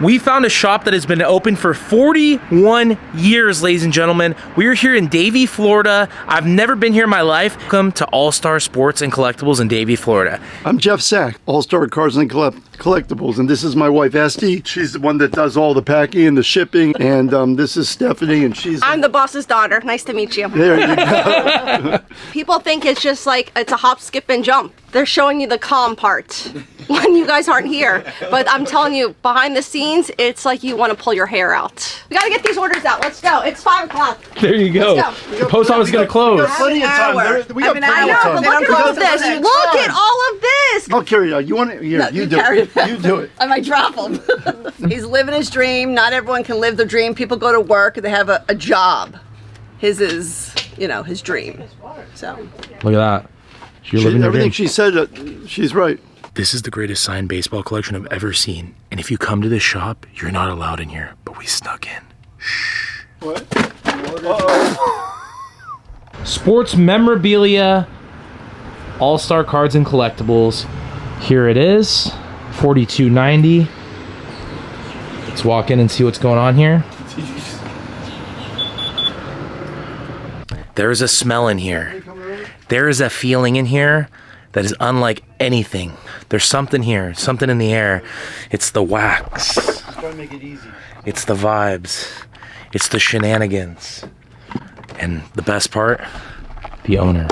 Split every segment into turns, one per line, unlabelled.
We found a shop that has been open for 41 years, ladies and gentlemen. We are here in Davie, Florida. I've never been here in my life. Welcome to All-Star Sports and Collectibles in Davie, Florida.
I'm Jeff Sack, All-Star Cards and Collectibles, and this is my wife, Esty. She's the one that does all the packing and the shipping, and this is Stephanie, and
I'm the boss's daughter. Nice to meet you.
There you go.
People think it's just like, it's a hop, skip, and jump. They're showing you the calm part when you guys aren't here. But I'm telling you, behind the scenes, it's like you want to pull your hair out. We gotta get these orders out. Let's go. It's 5 o'clock.
There you go. The post office is gonna close.
We got plenty of time. We got plenty of time.
Look at all of this. Look at all of this.
I'll carry it out. You want it? Here,
No,
you
you
do
carry
it. You do it.
I might drop him. He's living his dream. Not everyone can live their dream. People go to work. They have a job. His is, his dream. So.
Look at that. You're living your
Everything
dream.
she said, she's right.
This is the greatest signed baseball collection I've ever seen. And if you come to this shop, you're not allowed in here. But we snuck in. Shh.
What?
Sports memorabilia, All-Star Cards and Collectibles. Here it is, $42.90. Let's walk in and see what's going on here. There is a smell in here. There is a feeling in here that is unlike anything. There's something here, something in the air. It's the wax.
Try to make it easy.
It's the vibes. It's the shenanigans. And the best part, the owner.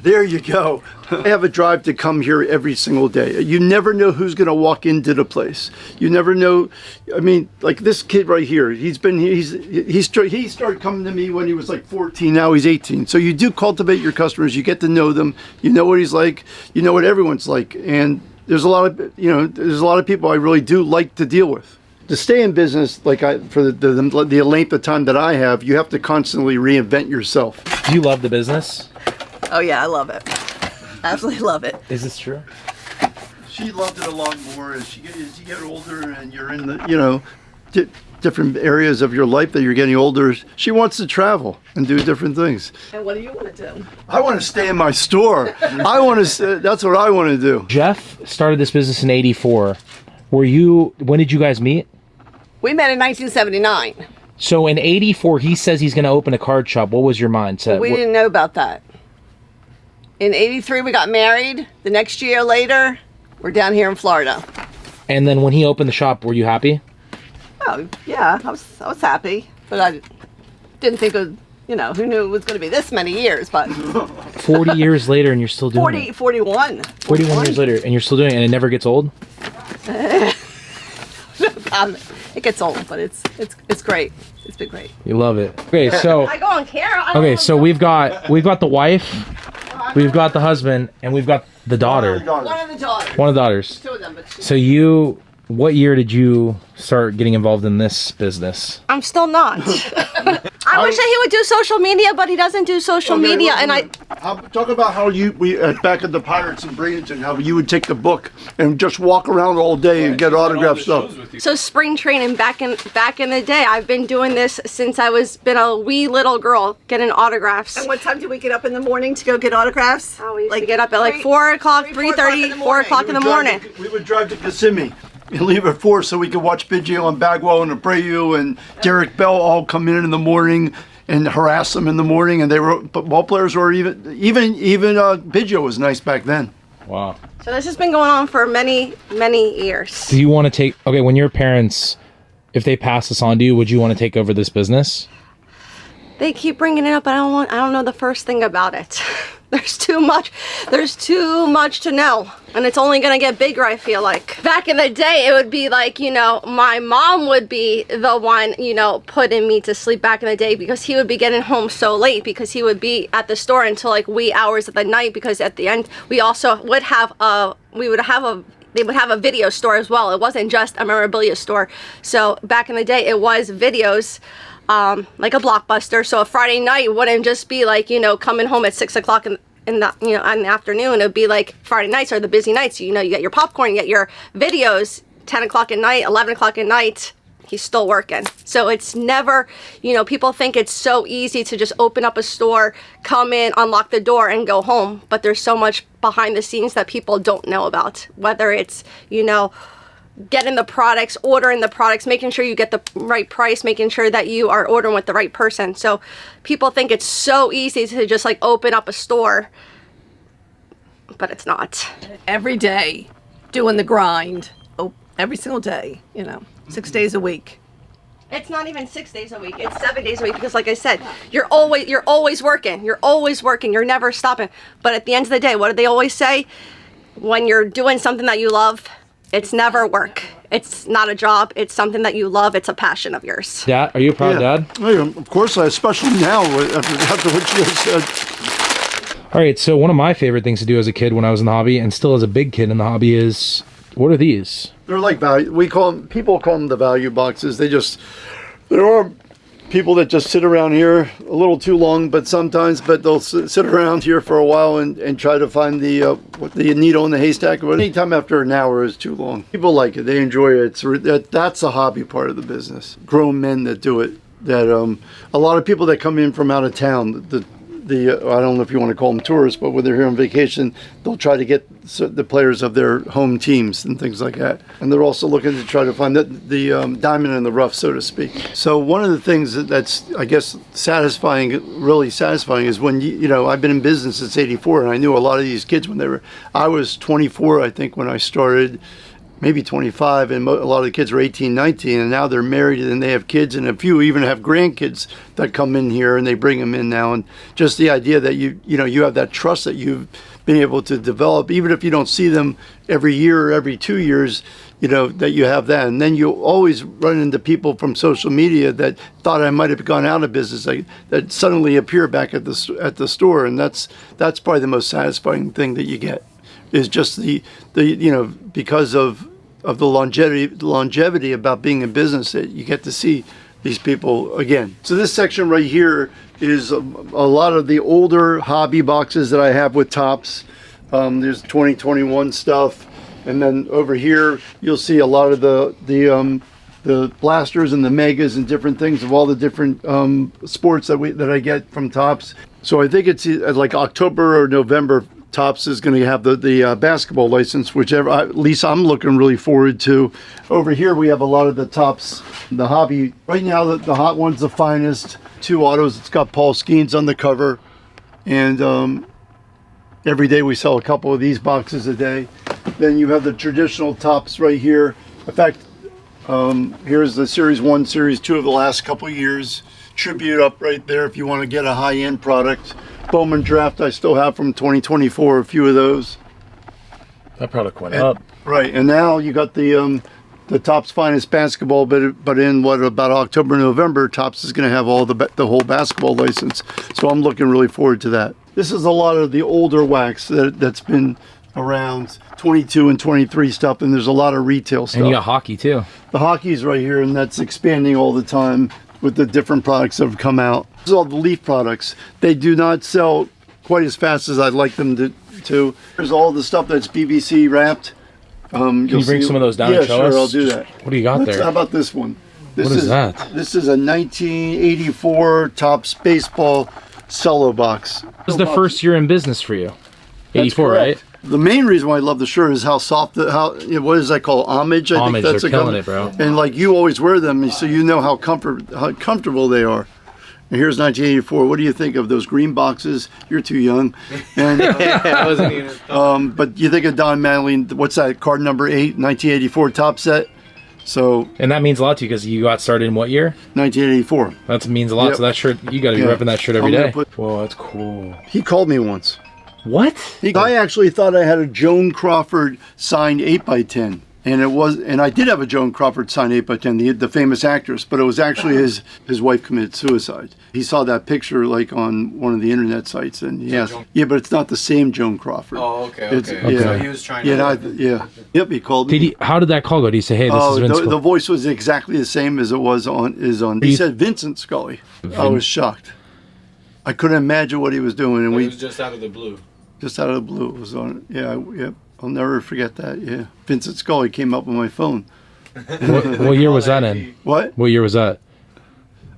There you go. I have a drive to come here every single day. You never know who's going to walk into the place. You never know. I mean, like this kid right here. He's been here. He started coming to me when he was like 14. Now he's 18. So you do cultivate your customers. You get to know them. You know what he's like. You know what everyone's like. And there's a lot of there's a lot of people I really do like to deal with. To stay in business, like for the length of time that I have, you have to constantly reinvent yourself.
Do you love the business?
Oh yeah, I love it. Absolutely love it.
Is this true?
She loved it a lot more as you get older and you're in the different areas of your life that you're getting older. She wants to travel and do different things.
And what do you want to do?
I want to stay in my store. That's what I want to do.
Jeff started this business in '84. When did you guys meet?
We met in 1979.
So in '84, he says he's going to open a card shop. What was your mindset?
We didn't know about that. In '83, we got married. The next year later, we're down here in Florida.
And then when he opened the shop, were you happy?
Oh yeah, I was happy, but I didn't think it was, who knew it was going to be this many years, but
40 years later and you're still doing it.
41.
41 years later and you're still doing it and it never gets old?
It gets old, but it's great. It's been great.
You love it. Okay, so
I go on camera.
okay, so we've got the wife, we've got the husband, and we've got the daughter.
One of the daughters.
One of the daughters.
Two of them, but
So what year did you start getting involved in this business?
I'm still not. I wish that he would do social media, but he doesn't do social media, and
talk about how we back at the Pirates in Bradenton, how you would take the book and just walk around all day and get autograph stuff.
So spring training back in the day, I've been doing this since I been a wee little girl, getting autographs.
And what time do we get up in the morning to go get autographs?
We used to get up at like 4 o'clock, 3:30, 4 o'clock in the morning.
We would drive to Kissimmee and leave at 4 so we could watch Biggio and Bagwell and Abreu and Derek Bell all come in the morning and harass them in the morning. And ball players were even Biggio was nice back then.
Wow.
So this has been going on for many, many years.
Do you want to when your parents, if they pass this on to you, would you want to take over this business?
They keep bringing it up, but I don't know the first thing about it. There's too much to know, and it's only gonna get bigger, I feel like. Back in the day, it would be like, my mom would be the one, putting me to sleep back in the day, because he would be getting home so late, because he would be at the store until like wee hours of the night, because at the end, we also would have they would have a video store as well. It wasn't just a memorabilia store. So back in the day, it was videos, like a Blockbuster. So a Friday night wouldn't just be like, coming home at 6 o'clock in the afternoon. It would be like Friday nights are the busy nights. You get your popcorn, you get your videos, 10 o'clock at night, 11 o'clock at night. He's still working. So it's never, people think it's so easy to just open up a store, come in, unlock the door, and go home. But there's so much behind the scenes that people don't know about. Whether it's, getting the products, ordering the products, making sure you get the right price, making sure that you are ordering with the right person. So people think it's so easy to just like open up a store, but it's not.
Every day, doing the grind. Oh, every single day, you know, 6 days a week.
It's not even 6 days a week. It's 7 days a week because, like I said, you're always working. You're always working. You're never stopping. But at the end of the day, what do they always say? When you're doing something that you love, it's never work. It's not a job. It's something that you love. It's a passion of yours.
Dad, are you a proud dad?
Oh, yeah, of course, especially now after what you just said.
All right, so one of my favorite things to do as a kid when I was in the hobby, and still as a big kid in the hobby, is, what are these?
They're like value. People call them the value boxes. There are people that just sit around here a little too long, but they'll sit around here for a while and try to find the needle in the haystack. But anytime after an hour is too long. People like it. They enjoy it. That's the hobby part of the business. Grown men that do it. That a lot of people that come in from out of town. I don't know if you want to call them tourists, but when they're here on vacation, they'll try to get the players of their home teams and things like that. And they're also looking to try to find the diamond in the rough, so to speak. So one of the things that's, I guess, really satisfying is when, I've been in business since '84, and I knew a lot of these kids when I was 24, I think, when I started, maybe 25, and a lot of the kids were 18, 19, and now they're married and they have kids, and a few even have grandkids that come in here and they bring them in now. And just the idea that you have that trust that you've been able to develop, even if you don't see them every year or every 2 years, that you have that. And then you always run into people from social media that thought I might have gone out of business, that suddenly appear back at the store, and that's probably the most satisfying thing that you get. Is just the because of the longevity about being in business, that you get to see these people again. So this section right here is a lot of the older hobby boxes that I have with tops. There's 2021 stuff, and then over here you'll see a lot of the blasters and the megas and different things of all the different sports that I get from tops. So I think it's like October or November. Tops is going to have the basketball license, whichever, at least I'm looking really forward to. Over here we have a lot of the tops, the hobby. Right now the hot one's the finest. 2 autos, it's got Paul Skeens on the cover. And every day we sell a couple of these boxes a day. Then you have the traditional tops right here. In fact, here's the Series 1, Series 2 of the last couple of years. Tribute up right there if you want to get a high-end product. Bowman Draft I still have from 2024, a few of those.
That product went up.
Right, and now you got the Topps Finest basketball, but in about October, November, Topps is going to have all the whole basketball license. So I'm looking really forward to that. This is a lot of the older wax that's been around, 22 and 23 stuff, and there's a lot of retail stuff.
And you got hockey too.
The hockey's right here, and that's expanding all the time with the different products that have come out. This is all the Leaf products. They do not sell quite as fast as I'd like them to. There's all the stuff that's BBC wrapped.
Can you bring some of those down and show us?
Sure, I'll do that.
What do you got there?
How about this one?
What is that?
This is a 1984 Topps baseball cello box.
This is the first year in business for you. 84, right?
The main reason why I love the shirt is how soft, what is that called? Homage? I
Homage,
think that's
they're killing it, bro.
And like you always wear them, so you know how comfortable they are. And here's 1984. What do you think of those green boxes? You're too young. And,
I wasn't even.
But you think of Don Mattingly, what's that, card number 8, 1984 top set? So.
And that means a lot to you because you got started in what year?
1984.
That means a lot. Yep. So that shirt, you got to be repping that shirt every day. Whoa, that's cool.
He called me once.
What?
I actually thought I had a Joan Crawford signed 8x10. And I did have a Joan Crawford signed 8x10, the famous actress, but it was actually his wife committed suicide. He saw that picture like on one of the internet sites, and yeah, but it's not the same Joan Crawford.
Oh, okay.
Yeah.
So he was trying to.
Yep, he called me.
How did that call go? Did he say, "Hey, this is Vince"?
The voice was exactly the same as it was on. He said Vincent Scully. I was shocked. I couldn't imagine what he was doing, and
it was just out of the blue.
Just out of the blue, it was on. Yeah. I'll never forget that. Yeah, Vincent Scully came up on my phone.
What year was that in?
What?
What year was that?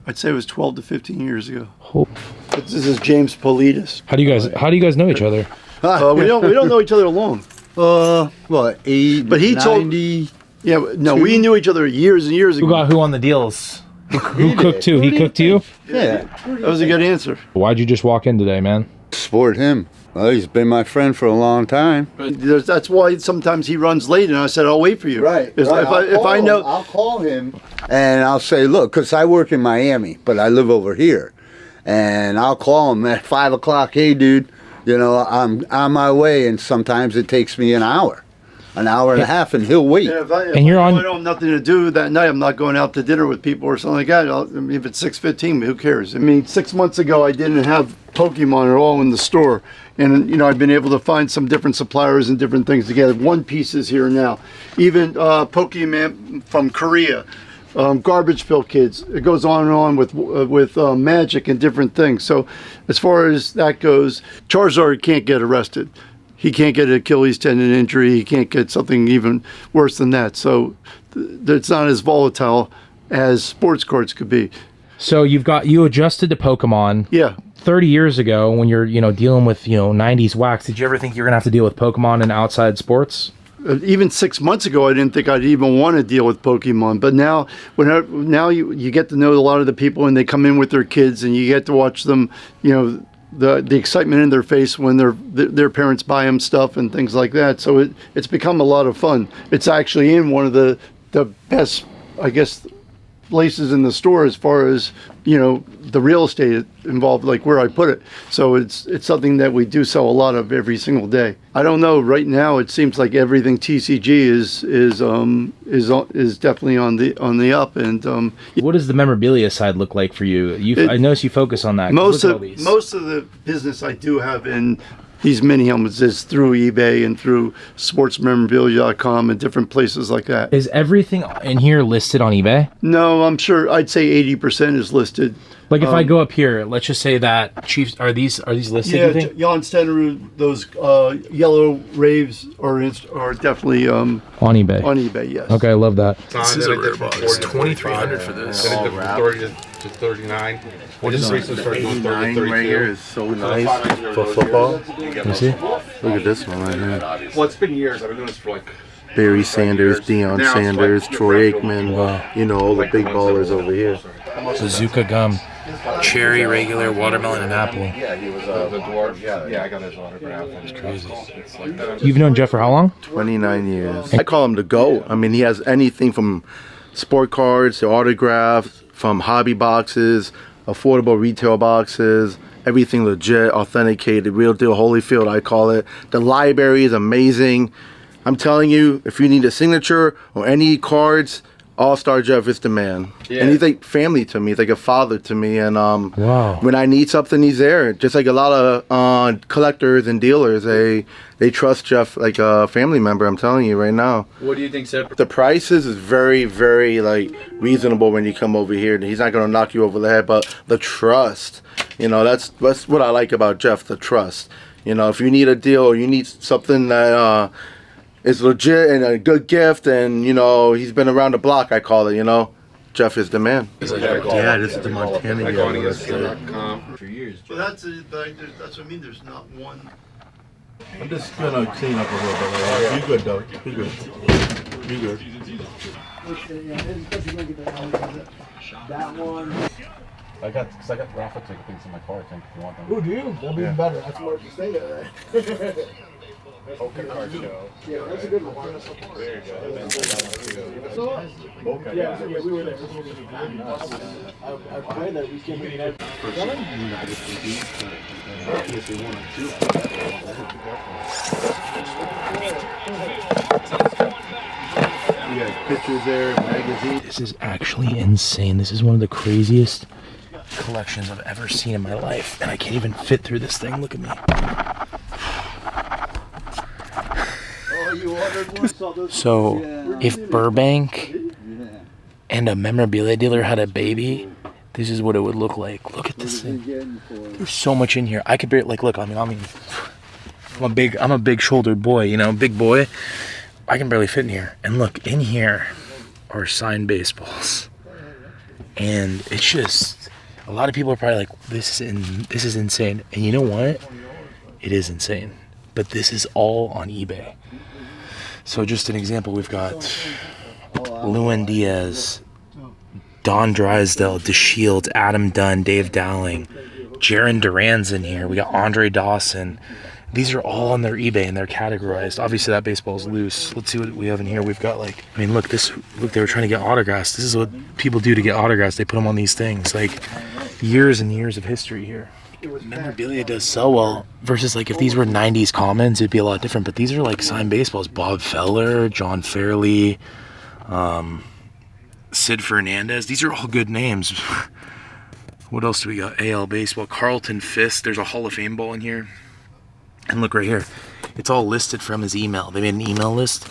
I'd say it was 12 to 15 years ago.
Oh.
This is James Politis.
How do you guys know each other?
We don't know each other long.
What, 8,
but he
90?
Yeah, no, we knew each other years and years ago.
Who got who on the deals? Who cooked too? He cooked you?
Yeah.
That was a good answer.
Why'd you just walk in today, man?
Sport him. Well, he's been my friend for a long time.
That's why sometimes he runs late, and I said, I'll wait for you.
Right.
If I know.
I'll call him and I'll say, look, because I work in Miami, but I live over here. And I'll call him at 5 o'clock. Hey, dude, you know, I'm on my way. And sometimes it takes me an hour and a half, and he'll wait.
Yeah, if I don't have nothing to do that night, I'm not going out to dinner with people or something like that. If it's 6:15, who cares? I mean, 6 months ago, I didn't have Pokemon at all in the store. And, you know, I've been able to find some different suppliers and different things together. One Pieces here now. Even Pokemon from Korea. Garbage Pail Kids. It goes on and on with Magic and different things. So as far as that goes, Charizard can't get arrested. He can't get an Achilles tendon injury. He can't get something even worse than that. So it's not as volatile as sports cards could be.
So you adjusted to Pokemon.
Yeah.
30 years ago, when you're dealing with 90s wax, did you ever think you're gonna have to deal with Pokemon in outside sports?
Even 6 months ago, I didn't think I'd even want to deal with Pokemon. But now, you get to know a lot of the people, and they come in with their kids, and you get to watch them. You know, the excitement in their face when their parents buy them stuff and things like that. So it's become a lot of fun. It's actually in one of the best, I guess, places in the store as far as the real estate involved, like where I put it. So it's something that we do sell a lot of every single day. I don't know, right now it seems like everything TCG is definitely on the up. And
what does the memorabilia side look like for you? I notice you focus on that.
Most of the business I do have in these mini helmets is through eBay and through sportsmemorabilia.com and different places like that.
Is everything in here listed on eBay?
No, I'm sure. I'd say 80% is listed.
Like if I go up here, let's just say that Chiefs are these listed?
Yeah,
you think?
Jan Stenerud, those yellow raves are definitely on
eBay.
On eBay, yes.
Okay, I love that.
This is a rare box. It's $2,300 for this. 30 to 39. What is this?
Right here is so nice for football.
You see?
Look at this one right here.
Well, it's been years. I've been doing this for like.
Barry Sanders, Deion Sanders, Troy Aikman. Wow. All the big ballers over here.
Bazooka gum. Cherry, regular, watermelon, and apple.
Yeah, he was the dwarf. Yeah, I got his autograph. It's crazy.
You've known Jeff for how long?
29 years. I call him the GOAT. I mean, he has anything from sport cards to autographs, from hobby boxes, affordable retail boxes, everything legit, authenticated, real deal, Holyfield, I call it. The library is amazing. I'm telling you, if you need a signature or any cards, All-Star Jeff is the man. Yeah. And he's like family to me. He's like a father to me. And when I need something, he's there. Just like a lot of collectors and dealers, they trust Jeff like a family member. I'm telling you right now.
What do you think, Seth?
The prices is very, very reasonable when you come over here. He's not gonna knock you over the head, but the trust. That's what I like about Jeff. The trust. If you need a deal or you need something that is legit and a good gift, and he's been around the block, I call it. Jeff is the man. Yeah, this is the Montana
guy.
For years.
Well, that's what I mean. There's not one.
I'm just gonna clean up a little bit. You good though? You good? You good?
That one.
I got raffle ticket things in my car. I think if you want them.
Oh, do you? That'd be even better. That's more interesting.
Poker card show.
Yeah, that's a good one.
There you go.
Yeah, we were there. I pray that we can make that.
We got pictures there, magazines.
This is actually insane. This is one of the craziest collections I've ever seen in my life, and I can't even fit through this thing. Look at me. So, if Burbank and a memorabilia dealer had a baby, this is what it would look like. Look at this thing. There's so much in here. I could barely, look, I'm a big shouldered boy, big boy. I can barely fit in here. And look, in here are signed baseballs. And it's just, a lot of people are probably like, this is insane. And you know what? It is insane. But this is all on eBay. So just an example, we've got Luan Diaz, Don Drysdale, DeShields, Adam Dunn, Dave Dowling, Jaron Duran's in here. We got Andre Dawson. These are all on their eBay and they're categorized. Obviously that baseball's loose. Let's see what we have in here. We've got like, I mean, look, they were trying to get autographs. This is what people do to get autographs. They put them on these things. Like years and years of history here. Memorabilia does sell well versus like if these were 90s commons, it'd be a lot different. But these are like signed baseballs. Bob Feller, John Fairley, Sid Fernandez. These are all good names. What else do we got? AL Baseball, Carlton Fisk. There's a Hall of Fame ball in here. And look right here. It's all listed from his email. They made an email list.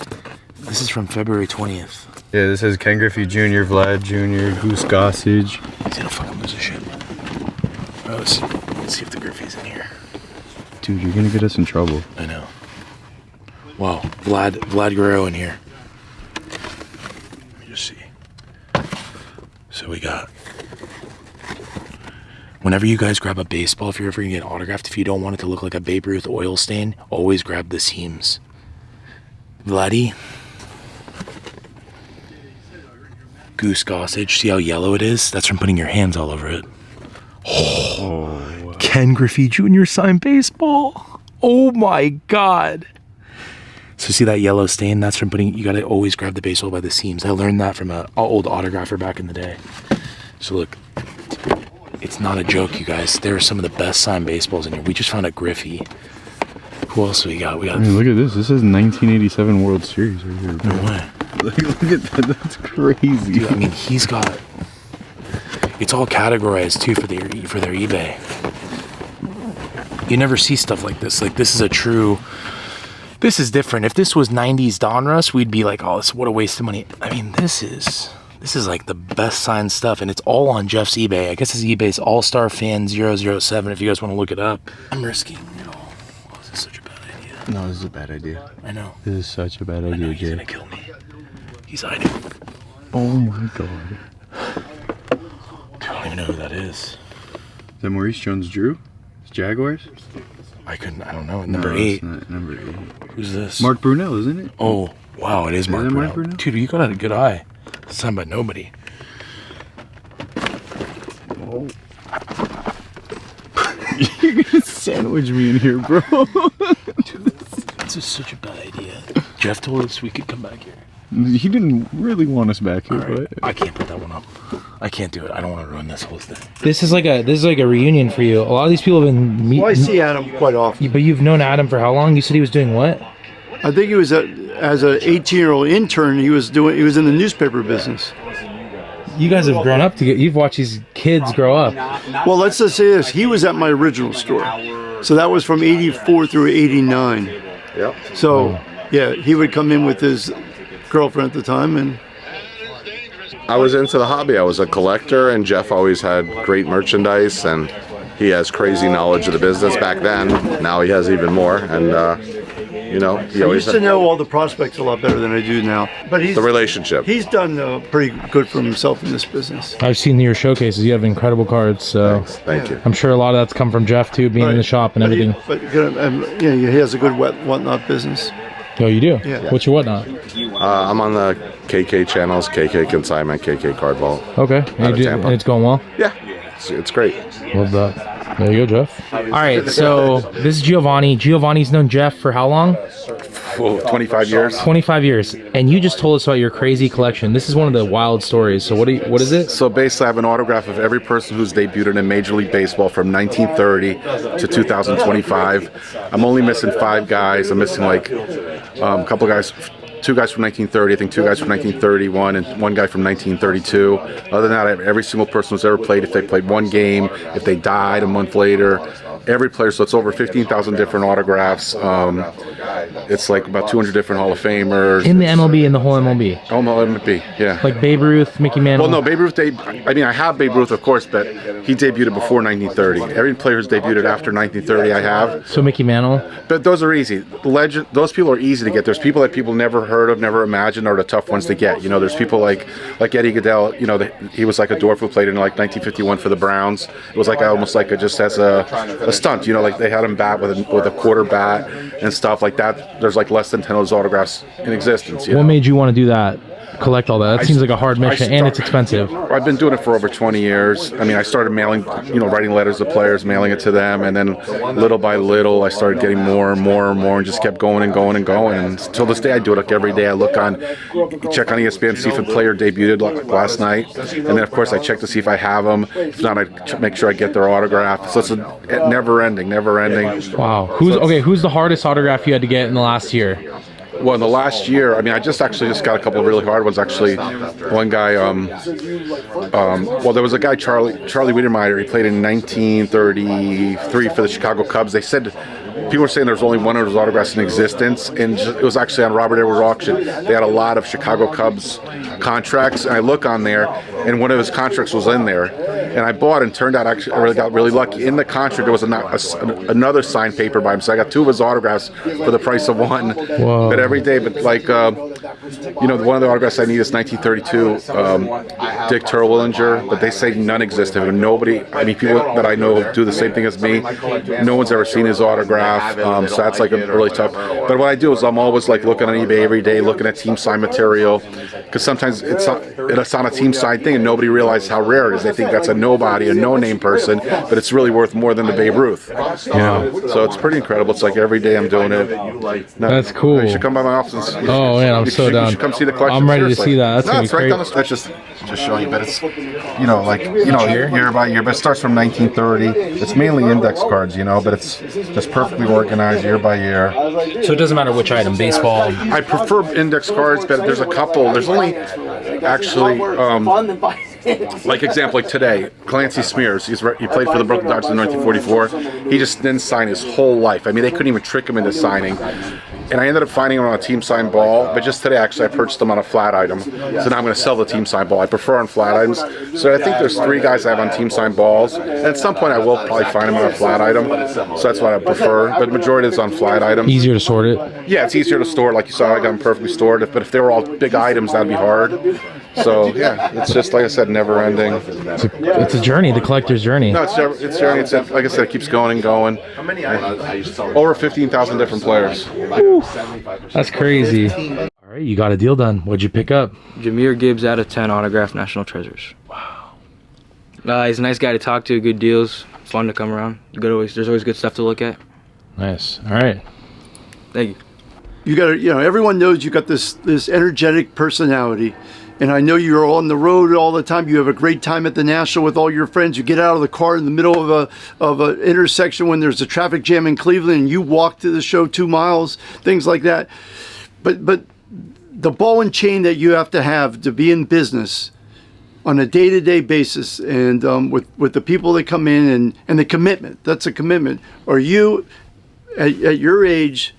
This is from February 20th.
Yeah, this has Ken Griffey Jr., Vlad Jr., Goose Gossage.
He's gonna fucking lose his shit. All right, let's see if the Griffey's in here.
Dude, you're gonna get us in trouble.
I know. Wow, Vlad Guerrero in here. Let me just see. So we got. Whenever you guys grab a baseball, if you're ever gonna get autographed, if you don't want it to look like a Babe Ruth oil stain, always grab the seams. Vladdy. Goose Gossage. See how yellow it is? That's from putting your hands all over it. Oh, wow. Ken Griffey Jr. signed baseball. Oh my God. So see that yellow stain? That's from putting, you gotta always grab the baseball by the seams. I learned that from an old autographer back in the day. So look, it's not a joke, you guys. There are some of the best signed baseballs in here. We just found a Griffey. Who else do we got?
I mean, look at this. This is 1987 World Series right here.
No way.
Look at that. That's crazy.
Dude, I mean, he's got. It's all categorized too for their eBay. You never see stuff like this. Like this is a true. This is different. If this was 90s Donruss, we'd be like, oh, what a waste of money. I mean, this is like the best signed stuff, and it's all on Jeff's eBay. I guess his eBay's All-Star Fan 007 if you guys want to look it up. I'm risking it all. Oh, this is such a bad idea.
No, this is a bad idea.
I know.
This is such a bad idea,
Jay. He's gonna kill me. He's hiding.
Oh my God.
I don't even know who that is.
Is that Maurice Jones-Drew? It's Jaguars?
I don't know. Number 8.
It's not number 8.
Who's this?
Mark Brunell, isn't it?
Oh, wow, it is Mark Brunell. Dude, you got a good eye. It's signed by nobody.
Oh. You're gonna sandwich me in here, bro.
Dude, this is such a bad idea. Jeff told us we could come back here.
He didn't really want us back here,
Right.
but
I can't put that one up. I can't do it. I don't want to ruin this whole thing.
This is like a reunion for you. A lot of these people have been meeting.
Well, I see Adam quite often.
But you've known Adam for how long? You said he was doing what?
I think he was as an 18-year-old intern. He was in the newspaper business.
You guys have grown up together. You've watched these kids grow up.
Well, let's just say this: he was at my original store, so that was from '84 through '89.
Yep.
So, yeah, he would come in with his girlfriend at the time, and
I was into the hobby. I was a collector, and Jeff always had great merchandise, and he has crazy knowledge of the business back then. Now he has even more, and he
I
always
used to know all the prospects a lot better than I do now. But
the relationship.
He's done pretty good for himself in this business.
I've seen your showcases. You have incredible cards. So
Thank you.
I'm sure a lot of that's come from Jeff too, being in the shop and everything.
He has a good whatnot business.
Oh, you do?
Yeah.
What's your whatnot?
I'm on the KK channels, KK Consignment, KK Card Vault.
Okay. And it's going well?
Yeah, it's great.
Love that. There you go, Jeff. All right, so this is Giovanni. Giovanni's known Jeff for how long?
25 years.
25 years. And you just told us about your crazy collection. This is one of the wild stories. So what is it?
So basically, I have an autograph of every person who's debuted in Major League Baseball from 1930 to 2025. I'm only missing 5 guys. I'm missing like a couple guys. 2 guys from 1930, I think 2 guys from 1931, and 1 guy from 1932. Other than that, I have every single person who's ever played. If they played 1 game, if they died a month later, every player. So it's over 15,000 different autographs. It's like about 200 different Hall of Famers.
In the MLB, in the whole MLB?
Oh, no, MLB, yeah.
Like Babe Ruth, Mickey Mantle?
Well, no, Babe Ruth, I have Babe Ruth, of course, but he debuted before 1930. Every player who's debuted after 1930 I have.
So Mickey Mantle?
But those are easy. Those people are easy to get. There's people that people never heard of, never imagined, are the tough ones to get. There's people like Eddie Goodell. He was like a dwarf who played in like 1951 for the Browns. It was like almost like just as a stunt. Like they had him bat with a quarter bat and stuff like that. There's like less than 10 of those autographs in existence.
What made you want to do that?
collect all that? That seems like a hard mission, and it's expensive.
I've been doing it for over 20 years. I mean, I started mailing, writing letters to players, mailing it to them, and then little by little, I started getting more and more and more, and just kept going and going and going. And till this day, I do it like every day. I look on, check on ESPN, see if a player debuted last night, and then of course I check to see if I have them. If not, I make sure I get their autograph. So it's a never ending.
Wow. Who's the hardest autograph you had to get in the last year?
Well, in the last year, I mean, I just got a couple of really hard ones. Actually, one guy, there was a guy, Charlie Wiedemeyer. He played in 1933 for the Chicago Cubs. They said, people were saying there's only one of those autographs in existence, and it was actually on Robert Edwards auction. They had a lot of Chicago Cubs contracts, and I look on there, and one of his contracts was in there, and I bought it, and turned out actually I really got really lucky. In the contract, there was another signed paper by him, so I got two of his autographs for the price of one.
Whoa.
But every day, but like, one of the autographs I need is 1932, Dick Terwillinger, but they say none existed, and nobody, I mean, people that I know do the same thing as me, no one's ever seen his autograph, so that's like a really tough. But what I do is I'm always like looking on eBay every day, looking at team sign material, because sometimes it's on a team sign thing and nobody realizes how rare it is. They think that's a nobody, a no-name person, but it's really worth more than the Babe Ruth.
Yeah.
So it's pretty incredible. It's like every day I'm doing it.
That's cool.
You should come by my office.
Oh man, I'm so down.
You should come see the collection.
I'm ready to
Seriously.
see that. That's gonna be
it's right
great.
down the street. Just showing you, but it's year by year. But it starts from 1930. It's mainly index cards, but it's just perfectly organized year by year.
So it doesn't matter which item, baseball.
I prefer index cards, but there's a couple. There's only actually. Like example, like today, Clancy Smears. He played for the Brooklyn Dodgers in 1944. He just didn't sign his whole life. I mean, they couldn't even trick him into signing. And I ended up finding him on a team signed ball. But just today, actually, I purchased them on a flat item. So now I'm going to sell the team signed ball. I prefer on flat items. So I think there's 3 guys I have on team signed balls. And at some point, I will probably find them on a flat item. So that's what I prefer. But majority is on flat items.
Easier to sort it.
Yeah, it's easier to store. Like you saw, I got them perfectly stored. But if they were all big items, that'd be hard. So yeah, it's just like I said, never ending.
It's a journey, the collector's journey.
No, it's journey. It's like I said, it keeps going and going. Over 15,000 different players.
Woo. That's crazy. All right, you got a deal done. What'd you pick up?
Jameer Gibbs out of 10 autographed National Treasures.
Wow.
He's a nice guy to talk to. Good deals. Fun to come around. There's always good stuff to look at.
Nice. All right.
Thank you.
You got to, everyone knows you got this energetic personality. And I know you're on the road all the time. You have a great time at the National with all your friends. You get out of the car in the middle of an intersection when there's a traffic jam in Cleveland, and you walk to the show 2 miles, things like that. But the ball and chain that you have to be in business on a day-to-day basis, and with the people that come in and the commitment, that's a commitment. Are you, at your age,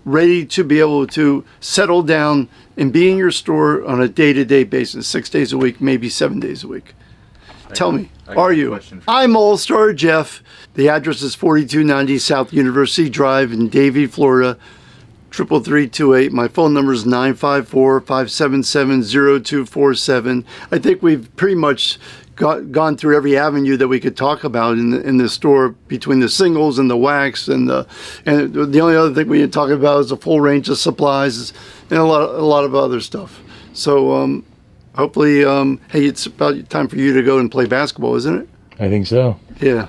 ready to be able to settle down and be in your store on a day-to-day basis, 6 days a week, maybe 7 days a week? Tell me, are you? I'm All-Star Jeff. The address is 4290 South University Drive in Davie, Florida, 33328. My phone number is 954-577-0247. I think we've pretty much gone through every avenue that we could talk about in the store, between the singles and the wax and the only other thing we can talk about is a full range of supplies and a lot of other stuff. So hopefully, hey, it's about time for you to go and play basketball, isn't it?
I think so.
Yeah.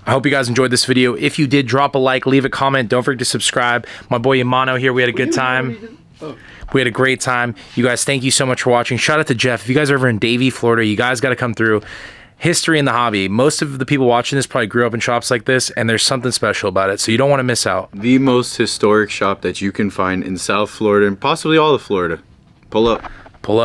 I hope you guys enjoyed this video. If you did, drop a like, leave a comment. Don't forget to subscribe. My boy Yamano here. We had a good time. We had a great time. You guys, thank you so much for watching. Shout out to Jeff. If you guys are ever in Davie, Florida, you guys got to come through. History in the hobby. Most of the people watching this probably grew up in shops like this, and there's something special about it, so you don't want to miss out.
The most historic shop that you can find in South Florida and possibly all of Florida. Pull up.
Pull up.